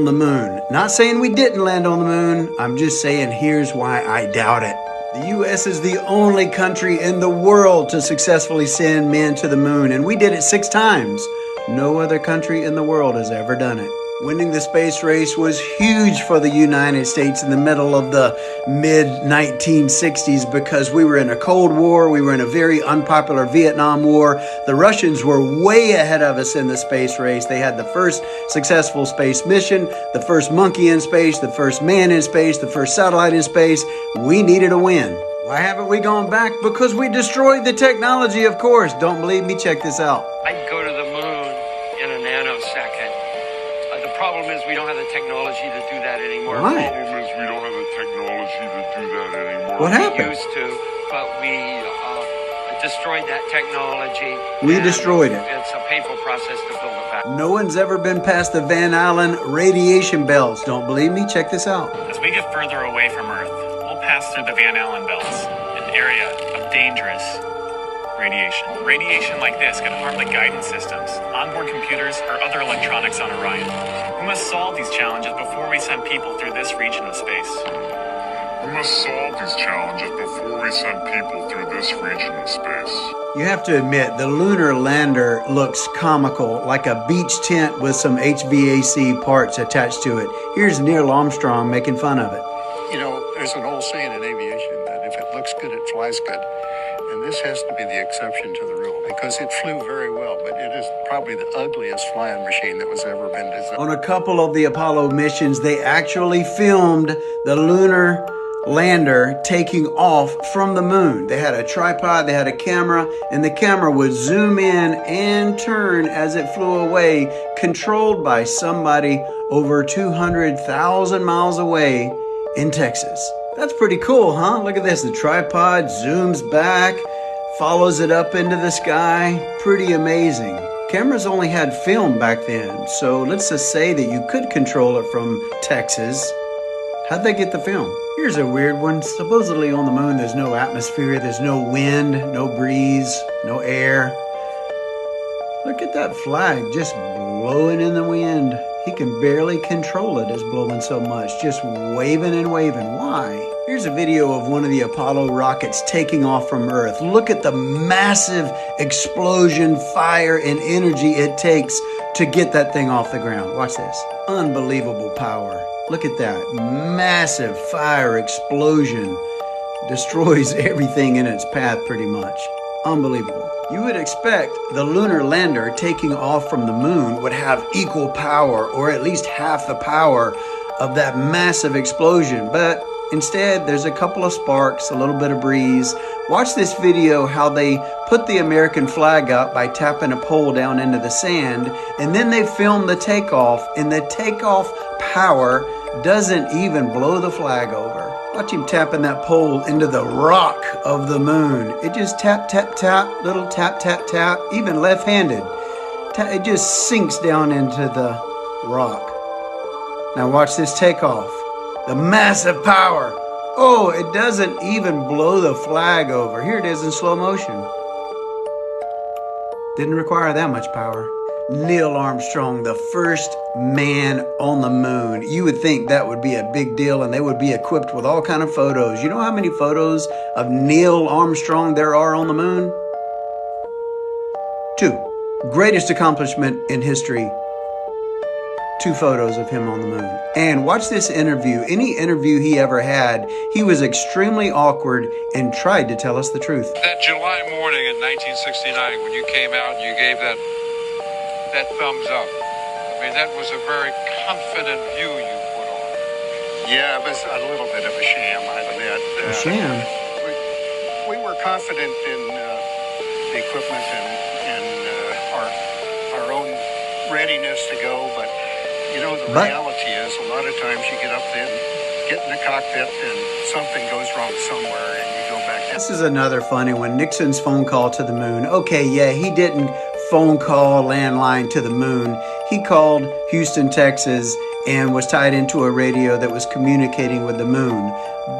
On the moon. Not saying we didn't land on the moon. I'm just saying here's why I doubt it. The U.S. is the only country in the world to successfully send men to the moon, and we did it 6 times. No other country in the world has ever done it. Winning the space race was huge for the United States in the middle of the mid-1960s because we were in a Cold War, we were in a very unpopular Vietnam War. The Russians were way ahead of us in the space race. They had the first successful space mission, the first monkey in space, the first man in space, the first satellite in space. We needed a win. Why haven't we gone back? Because we destroyed the technology, of course. Don't believe me? Check this out. I'd go to the moon in a nanosecond. The problem is we don't have the technology to do that anymore. Why? The problem is we don't have the technology to do that anymore. What happened? We used to, but we destroyed that technology. We destroyed it. It's a painful process to build it back. No one's ever been past the Van Allen radiation belts. Don't believe me? Check this out. As we get further away from Earth, we'll pass through the Van Allen belts, an area of dangerous radiation. Radiation like this can harm the guidance systems, onboard computers, or other electronics on Orion. We must solve these challenges before we send people through this region of space. We must solve these challenges before we send people through this region of space. You have to admit, the lunar lander looks comical, like a beach tent with some HVAC parts attached to it. Here's Neil Armstrong making fun of it. You know, there's an old saying in aviation that if it looks good, it flies good. And this has to be the exception to the rule because it flew very well, but it is probably the ugliest flying machine that was ever been designed. On a couple of the Apollo missions, they actually filmed the lunar lander taking off from the moon. They had a tripod, they had a camera, and the camera would zoom in and turn as it flew away, controlled by somebody over 200,000 miles away in Texas. That's pretty cool, huh? Look at this. The tripod zooms back, follows it up into the sky. Pretty amazing. Cameras only had film back then, so let's just say that you could control it from Texas. How'd they get the film? Here's a weird one. Supposedly on the moon there's no atmosphere, there's no wind, no breeze, no air. Look at that flag just blowing in the wind. He can barely control it, it's blowing so much, just waving and waving. Why? Here's a video of one of the Apollo rockets taking off from Earth. Look at the massive explosion, fire, and energy it takes to get that thing off the ground. Watch this. Unbelievable power. Look at that. Massive fire explosion. Destroys everything in its path pretty much. Unbelievable. You would expect the lunar lander taking off from the moon would have equal power, or at least half the power of that massive explosion, but instead there's a couple of sparks, a little bit of breeze. Watch this video how they put the American flag up by tapping a pole down into the sand, and then they film the takeoff, and the takeoff power doesn't even blow the flag over. Watch him tapping that pole into the rock of the moon. It just tap, tap, tap, little tap, tap, tap, even left-handed. It just sinks down into the rock. Now watch this takeoff. The massive power. Oh, it doesn't even blow the flag over. Here it is in slow motion. Didn't require that much power. Neil Armstrong, the first man on the moon. You would think that would be a big deal and they would be equipped with all kind of photos. You know how many photos of Neil Armstrong there are on the moon? 2. Greatest accomplishment in history. 2 photos of him on the moon. And watch this interview. Any interview he ever had, he was extremely awkward and tried to tell us the truth. That July morning in 1969 when you came out and you gave that thumbs up, I mean, that was a very confident view you put on. Yeah, it was a little bit of a sham, I admit. A sham? We were confident in the equipment and our own readiness to go, but you know, the reality is a lot of times you get up there, get in the cockpit, and something goes wrong somewhere, and you go back down. This is another funny one. Nixon's phone call to the moon. Okay, yeah, he didn't phone call landline to the moon. He called Houston, Texas, and was tied into a radio that was communicating with the moon.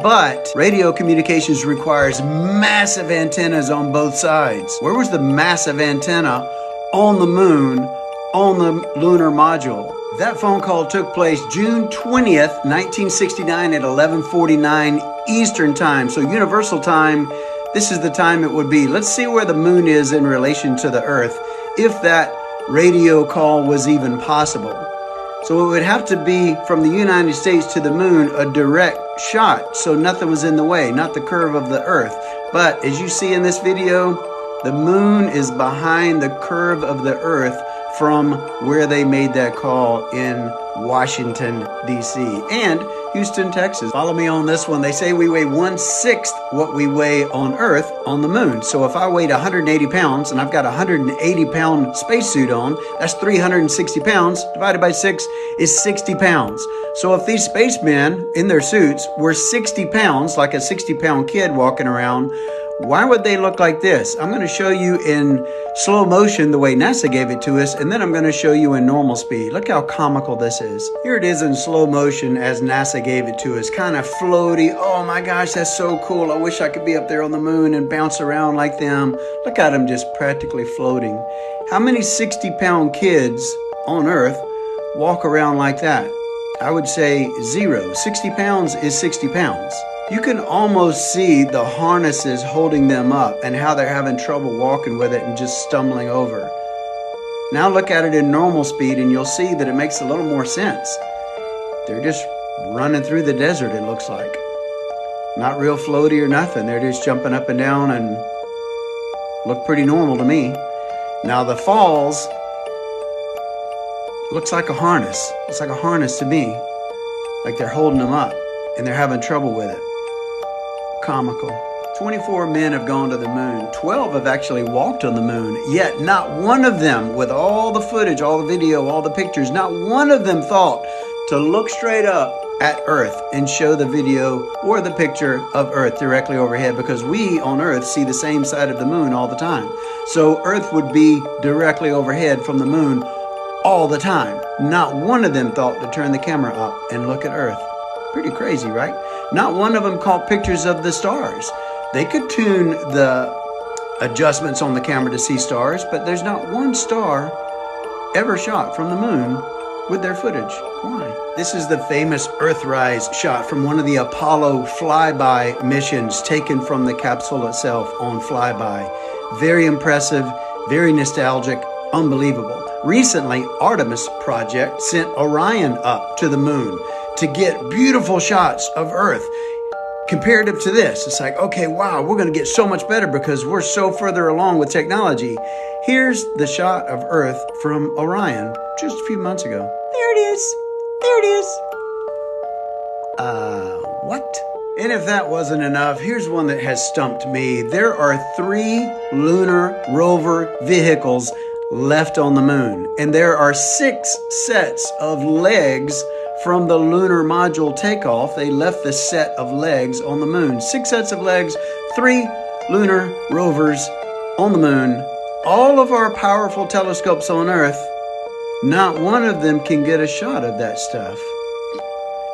But radio communications requires massive antennas on both sides. Where was the massive antenna on the moon on the lunar module. That phone call took place June 20th, 1969 at 11:49 Eastern Time. So Universal Time, this is the time it would be. Let's see where the moon is in relation to the Earth, if that radio call was even possible. So it would have to be from the United States to the moon, a direct shot, so nothing was in the way, not the curve of the Earth. But as you see in this video, the moon is behind the curve of the Earth from where they made that call in Washington, D.C. and Houston, Texas. Follow me on this one. They say we weigh 1/6 what we weigh on Earth on the moon. So if I weighed 180 pounds and I've got a 180-pound spacesuit on, that's 360 pounds divided by 6 is 60 pounds. So if these spacemen in their suits were 60 pounds, like a 60-pound kid walking around, why would they look like this? I'm going to show you in slow motion the way NASA gave it to us, and then I'm going to show you in normal speed. Look how comical this is. Here it is in slow motion as NASA gave it to us, kind of floaty. Oh my gosh, that's so cool. I wish I could be up there on the moon and bounce around like them. Look at them just practically floating. How many 60-pound kids on Earth walk around like that? I would say 0. 60 pounds is 60 pounds. You can almost see the harnesses holding them up and how they're having trouble walking with it and just stumbling over. Now look at it in normal speed and you'll see that it makes a little more sense. They're just running through the desert, it looks like. Not real floaty or nothing. They're just jumping up and down and look pretty normal to me. Now the falls looks like a harness. It's like a harness to me. Like they're holding them up and they're having trouble with it. Comical. 24 men have gone to the moon. 12 have actually walked on the moon. Yet not one of them, with all the footage, all the video, all the pictures, not one of them thought to look straight up at Earth and show the video or the picture of Earth directly overhead, because we on Earth see the same side of the moon all the time. So Earth would be directly overhead from the moon all the time. Not one of them thought to turn the camera up and look at Earth. Pretty crazy, right? Not one of them caught pictures of the stars. They could tune the adjustments on the camera to see stars, but there's not one star ever shot from the moon with their footage. Why? This is the famous Earthrise shot from one of the Apollo flyby missions taken from the capsule itself on flyby. Very impressive, very nostalgic, unbelievable. Recently, Artemis Project sent Orion up to the moon to get beautiful shots of Earth. Comparative to this, it's like, okay, wow, we're going to get so much better because we're so further along with technology. Here's the shot of Earth from Orion just a few months ago. There it is. There it is. What? And if that wasn't enough, here's one that has stumped me. There are 3 lunar rover vehicles left on the moon, and there are 6 sets of legs from the lunar module takeoff. They left the set of legs on the moon. 6 sets of legs, 3 lunar rovers on the moon. All of our powerful telescopes on Earth, not one of them can get a shot of that stuff.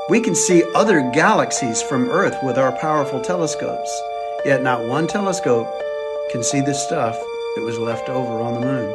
We can see other galaxies from Earth with our powerful telescopes, yet not one telescope can see the stuff that was left over on the moon.